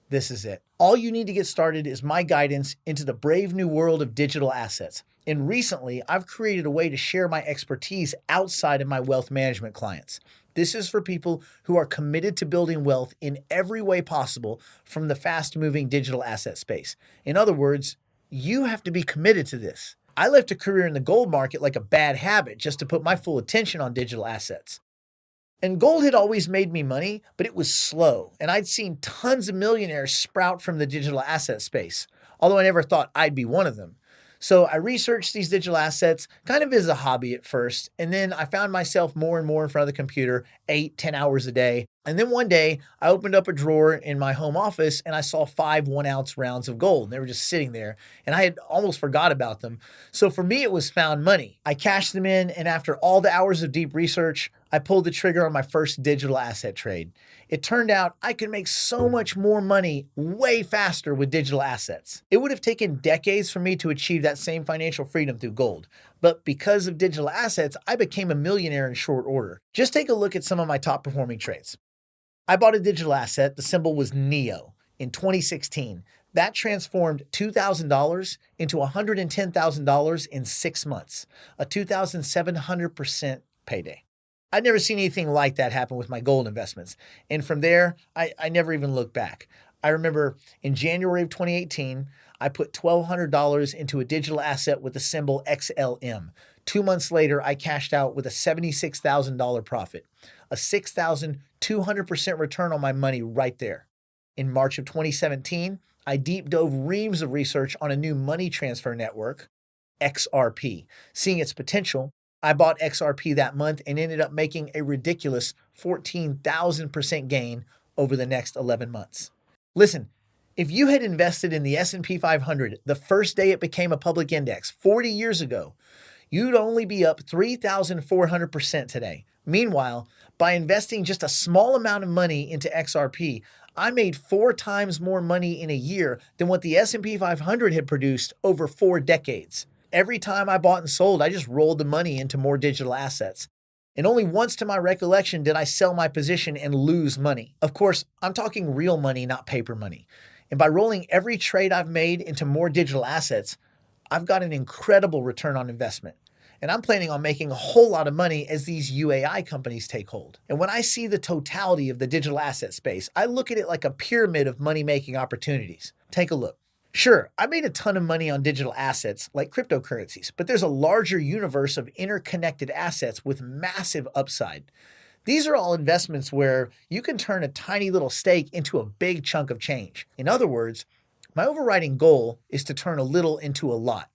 Speaker 1: this is it. All you need to get started is my guidance into the brave new world of digital assets. And recently, I've created a way to share my expertise outside of my wealth management clients. This is for people who are committed to building wealth in every way possible from the fast-moving digital asset space. In other words, you have to be committed to this. I left a career in the gold market like a bad habit just to put my full attention on digital assets. And gold had always made me money, but it was slow, and I'd seen tons of millionaires sprout from the digital asset space, although I never thought I'd be one of them. So I researched these digital assets kind of as a hobby at first, and then I found myself more and more in front of the computer 8-10 hours a day. And then one day I opened up a drawer in my home office and I saw 5 1-ounce rounds of gold. They were just sitting there and I had almost forgot about them. So for me, it was found money. I cashed them in, and after all the hours of deep research, I pulled the trigger on my first digital asset trade. It turned out I could make so much more money way faster with digital assets. It would have taken decades for me to achieve that same financial freedom through gold. But because of digital assets, I became a millionaire in short order. Just take a look at some of my top performing trades. I bought a digital asset, the symbol was NEO, in 2016. That transformed $2,000 into $110,000 in 6 months, a 2,700% payday. I'd never seen anything like that happen with my gold investments. And from there, I never even looked back. I remember in January of 2018, I put $1,200 into a digital asset with the symbol XLM. 2 months later, I cashed out with a $76,000 profit, a 6,200% return on my money right there. In March of 2017, I deep dove reams of research on a new money transfer network, XRP. Seeing its potential, I bought XRP that month and ended up making a ridiculous 14,000% gain over the next 11 months. Listen, if you had invested in the S&P 500 the first day it became a public index 40 years ago, you'd only be up 3,400% today. Meanwhile, by investing just a small amount of money into XRP, I made 4 times more money in a year than what the S&P 500 had produced over 4 decades. Every time I bought and sold, I just rolled the money into more digital assets. And only once to my recollection did I sell my position and lose money. Of course, I'm talking real money, not paper money. And by rolling every trade I've made into more digital assets, I've got an incredible return on investment. And I'm planning on making a whole lot of money as these U.A.I. companies take hold. And when I see the totality of the digital asset space, I look at it like a pyramid of money-making opportunities. Take a look. Sure, I made a ton of money on digital assets like cryptocurrencies, but there's a larger universe of interconnected assets with massive upside. These are all investments where you can turn a tiny little stake into a big chunk of change. In other words, my overriding goal is to turn a little into a lot.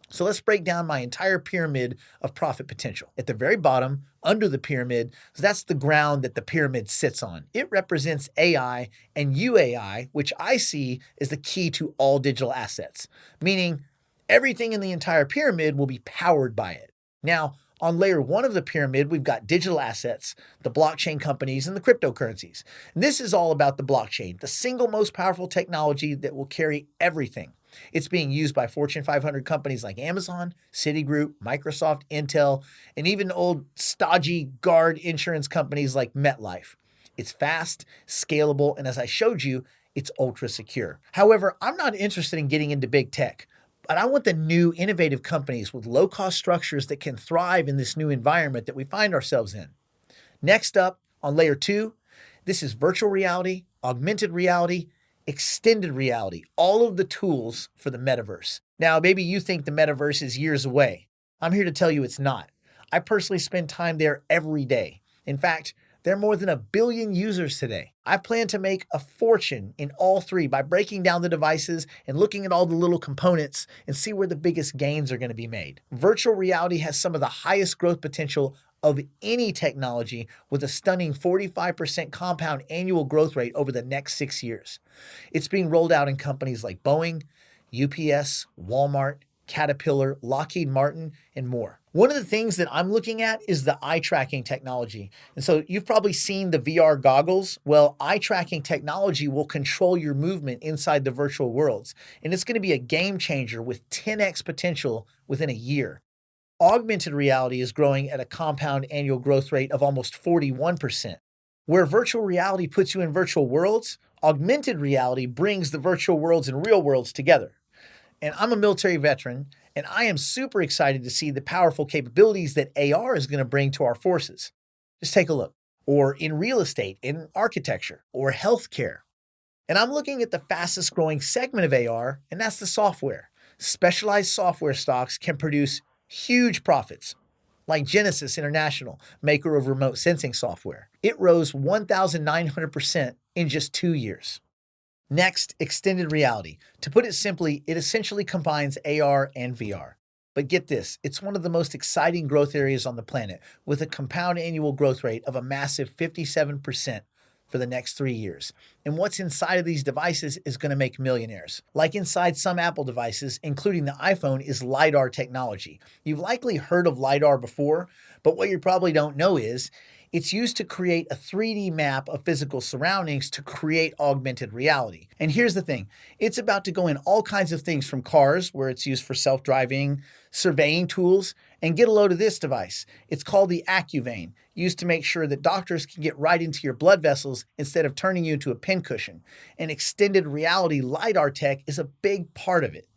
Speaker 1: So let's break down my entire pyramid of profit potential. At the very bottom, under the pyramid, that's the ground that the pyramid sits on. It represents AI and U.A.I, which I see as the key to all digital assets, meaning everything in the entire pyramid will be powered by it. Now, on layer 1 of the pyramid, we've got digital assets, the blockchain companies, and the cryptocurrencies. And this is all about the blockchain, the single most powerful technology that will carry everything. It's being used by Fortune 500 companies like Amazon, Citigroup, Microsoft, Intel, and even old stodgy guard insurance companies like MetLife. It's fast, scalable, and as I showed you, it's ultra secure. However, I'm not interested in getting into big tech, but I want the new innovative companies with low cost structures that can thrive in this new environment that we find ourselves in. Next up, on layer 2, this is virtual reality, augmented reality, extended reality, all of the tools for the metaverse. Now, maybe you think the metaverse is years away. I'm here to tell you it's not. I personally spend time there every day. In fact, there are more than 1 billion users today. I plan to make a fortune in all three by breaking down the devices and looking at all the little components and see where the biggest gains are going to be made. Virtual reality has some of the highest growth potential of any technology, with a stunning 45% compound annual growth rate over the next 6 years. It's being rolled out in companies like Boeing, UPS, Walmart, Caterpillar, Lockheed Martin, and more. One of the things that I'm looking at is the eye tracking technology. And so you've probably seen the VR goggles. Well, eye tracking technology will control your movement inside the virtual worlds. And it's going to be a game changer with 10x potential within a year. Augmented reality is growing at a compound annual growth rate of almost 41%. Where virtual reality puts you in virtual worlds, augmented reality brings the virtual worlds and real worlds together. And I'm a military veteran, and I am super excited to see the powerful capabilities that AR is going to bring to our forces. Just take a look. Or in real estate, in architecture, or healthcare. And I'm looking at the fastest growing segment of AR, and that's the software. Specialized software stocks can produce huge profits, like Genesis International, maker of remote sensing software. It rose 1,900% in just 2 years. Next, extended reality. To put it simply, it essentially combines AR and VR. But get this, it's one of the most exciting growth areas on the planet, with a compound annual growth rate of a massive 57% for the next 3 years. And what's inside of these devices is going to make millionaires. Like inside some Apple devices, including the iPhone, is LiDAR technology. You've likely heard of LiDAR before, but what you probably don't know is it's used to create a 3D map of physical surroundings to create augmented reality. And here's the thing, it's about to go in all kinds of things, from cars, where it's used for self-driving, surveying tools, and get a load of this device. It's called the AccuVein, used to make sure that doctors can get right into your blood vessels instead of turning you into a pincushion. And extended reality LiDAR tech is a big part of it.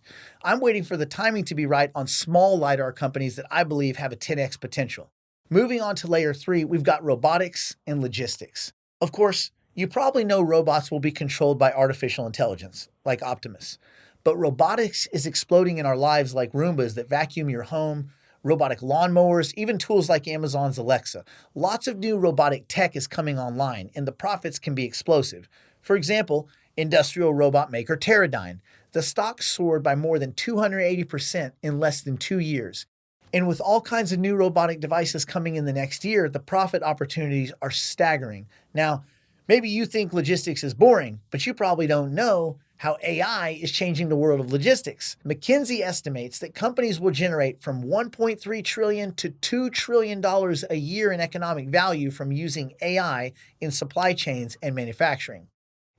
Speaker 1: I'm waiting for the timing to be right on small LiDAR companies that I believe have a 10x potential. Moving on to layer 3, we've got robotics and logistics. Of course, you probably know robots will be controlled by artificial intelligence, like Optimus. But robotics is exploding in our lives, like Roombas that vacuum your home, robotic lawnmowers, even tools like Amazon's Alexa. Lots of new robotic tech is coming online, and the profits can be explosive. For example, industrial robot maker Teradyne. The stock soared by more than 280% in less than 2 years. And with all kinds of new robotic devices coming in the next year, the profit opportunities are staggering. Now, maybe you think logistics is boring, but you probably don't know how AI is changing the world of logistics. McKinsey estimates that companies will generate from $1.3 trillion to $2 trillion a year in economic value from using AI in supply chains and manufacturing.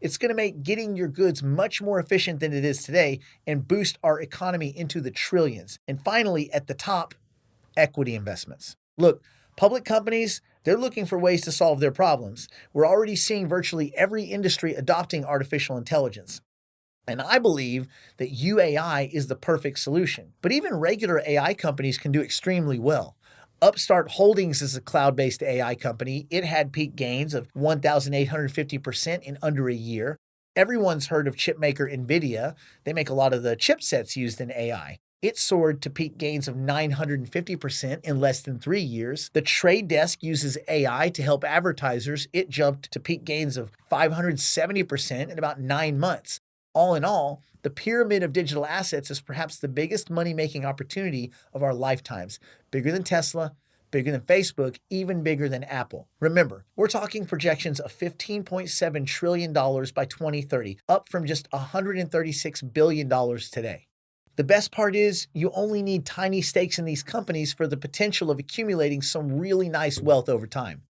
Speaker 1: It's going to make getting your goods much more efficient than it is today and boost our economy into the trillions. And finally, at the top, equity investments. Look, public companies, they're looking for ways to solve their problems. We're already seeing virtually every industry adopting artificial intelligence. And I believe that U.A.I is the perfect solution. But even regular AI companies can do extremely well. Upstart Holdings is a cloud-based AI company. It had peak gains of 1,850% in under a year. Everyone's heard of chipmaker NVIDIA. They make a lot of the chipsets used in AI. It soared to peak gains of 950% in less than 3 years. The Trade Desk uses AI to help advertisers. It jumped to peak gains of 570% in about 9 months. All in all, the pyramid of digital assets is perhaps the biggest money-making opportunity of our lifetimes. Bigger than Tesla, bigger than Facebook, even bigger than Apple. Remember, we're talking projections of $15.7 trillion by 2030, up from just $136 billion today. The best part is you only need tiny stakes in these companies for the potential of accumulating some really nice wealth over time.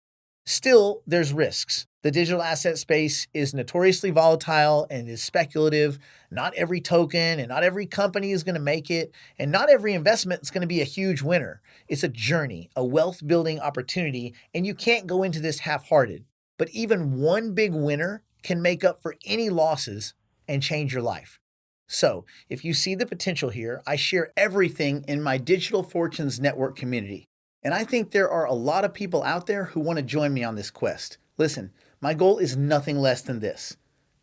Speaker 1: Still, there's risks. The digital asset space is notoriously volatile and is speculative. Not every token and not every company is going to make it, and not every investment is going to be a huge winner. It's a journey, a wealth-building opportunity, and you can't go into this half-hearted. But even one big winner can make up for any losses and change your life. So, if you see the potential here, I share everything in my Digital Fortunes Network community. And I think there are a lot of people out there who want to join me on this quest. Listen, my goal is nothing less than this: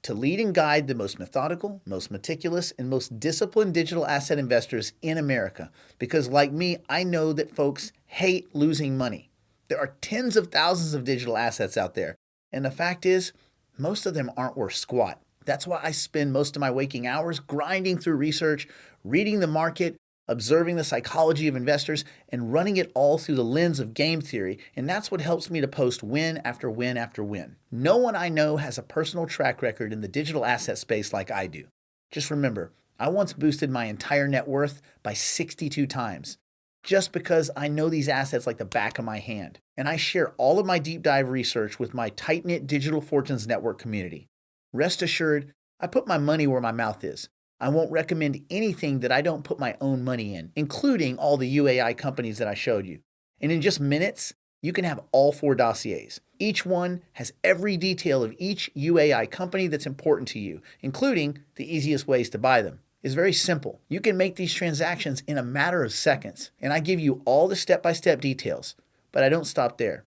Speaker 1: to lead and guide the most methodical, most meticulous, and most disciplined digital asset investors in America. Because, like me, I know that folks hate losing money. There are tens of thousands of digital assets out there, and the fact is, most of them aren't worth squat. That's why I spend most of my waking hours grinding through research, reading the market, observing the psychology of investors, and running it all through the lens of game theory. And that's what helps me to post win after win after win. No one I know has a personal track record in the digital asset space like I do. Just remember, I once boosted my entire net worth by 62 times, just because I know these assets like the back of my hand. And I share all of my deep dive research with my tight-knit Digital Fortunes Network community. Rest assured, I put my money where my mouth is. I won't recommend anything that I don't put my own money in, including all the U.A.I. companies that I showed you. And in just minutes, you can have all 4 dossiers. Each one has every detail of each U.A.I. company that's important to you, including the easiest ways to buy them. It's very simple. You can make these transactions in a matter of seconds, and I give you all the step-by-step details. But I don't stop there.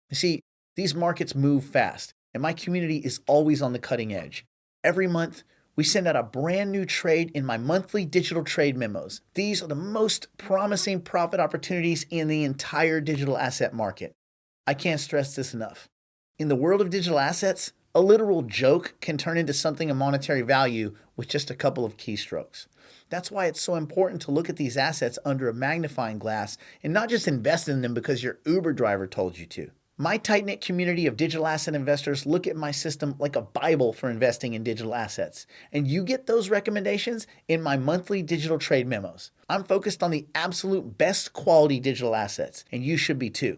Speaker 1: You see, these markets move fast, and my community is always on the cutting edge. Every month, we send out a brand new trade in my monthly digital trade memos. These are the most promising profit opportunities in the entire digital asset market. I can't stress this enough. In the world of digital assets, a literal joke can turn into something of monetary value with just a couple of keystrokes. That's why it's so important to look at these assets under a magnifying glass and not just invest in them because your Uber driver told you to. My tight-knit community of digital asset investors look at my system like a Bible for investing in digital assets. And you get those recommendations in my monthly digital trade memos. I'm focused on the absolute best quality digital assets, and you should be too.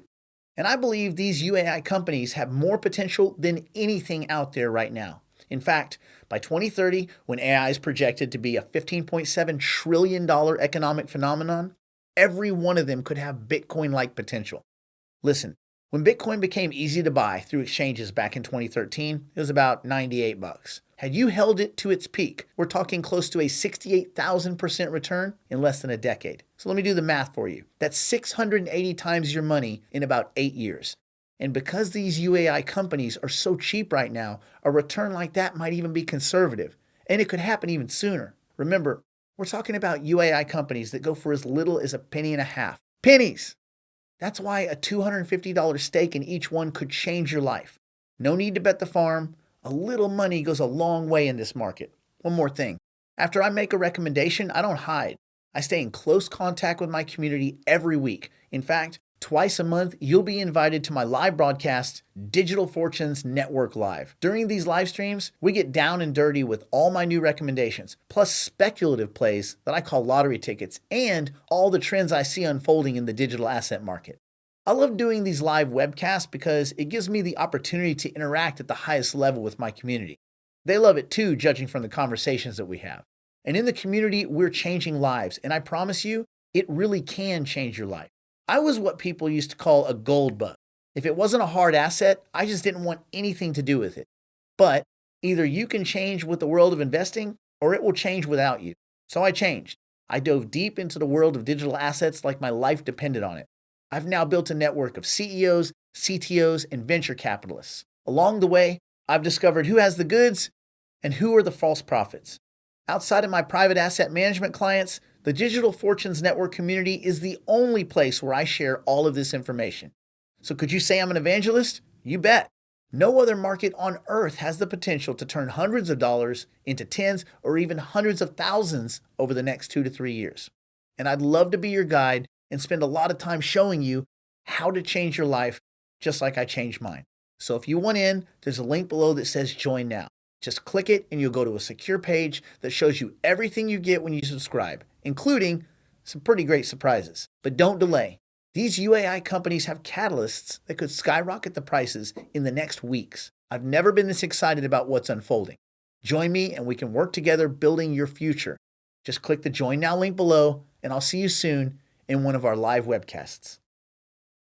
Speaker 1: And I believe these U.A.I. companies have more potential than anything out there right now. In fact, by 2030, when AI is projected to be a $15.7 trillion economic phenomenon, every one of them could have Bitcoin-like potential. Listen, when Bitcoin became easy to buy through exchanges back in 2013, it was about $98. Had you held it to its peak, we're talking close to a 68,000% return in less than a decade. So let me do the math for you. That's 680 times your money in about 8 years. And because these U.A.I. companies are so cheap right now, a return like that might even be conservative. And it could happen even sooner. Remember, we're talking about U.A.I. companies that go for as little as a penny and a half. Pennies! That's why a $250 stake in each one could change your life. No need to bet the farm. A little money goes a long way in this market. One more thing. After I make a recommendation, I don't hide. I stay in close contact with my community every week. In fact, twice a month, you'll be invited to my live broadcast, Digital Fortunes Network Live. During these live streams, we get down and dirty with all my new recommendations, plus speculative plays that I call lottery tickets, and all the trends I see unfolding in the digital asset market. I love doing these live webcasts because it gives me the opportunity to interact at the highest level with my community. They love it too, judging from the conversations that we have. And in the community, we're changing lives, and I promise you, it really can change your life. I was what people used to call a gold bug. If it wasn't a hard asset, I just didn't want anything to do with it. But either you can change with the world of investing, or it will change without you. So I changed. I dove deep into the world of digital assets like my life depended on it. I've now built a network of CEOs, CTOs, and venture capitalists. Along the way, I've discovered who has the goods and who are the false prophets. Outside of my private asset management clients, the Digital Fortunes Network community is the only place where I share all of this information. So could you say I'm an evangelist? You bet. No other market on earth has the potential to turn hundreds of dollars into tens or even hundreds of thousands over the next 2 to 3 years. And I'd love to be your guide and spend a lot of time showing you how to change your life just like I changed mine. So if you want in, there's a link below that says join now. Just click it and you'll go to a secure page that shows you everything you get when you subscribe, including some pretty great surprises. But don't delay. These U.A.I. companies have catalysts that could skyrocket the prices in the next weeks. I've never been this excited about what's unfolding. Join me and we can work together building your future. Just click the Join Now link below and I'll see you soon in one of our live webcasts.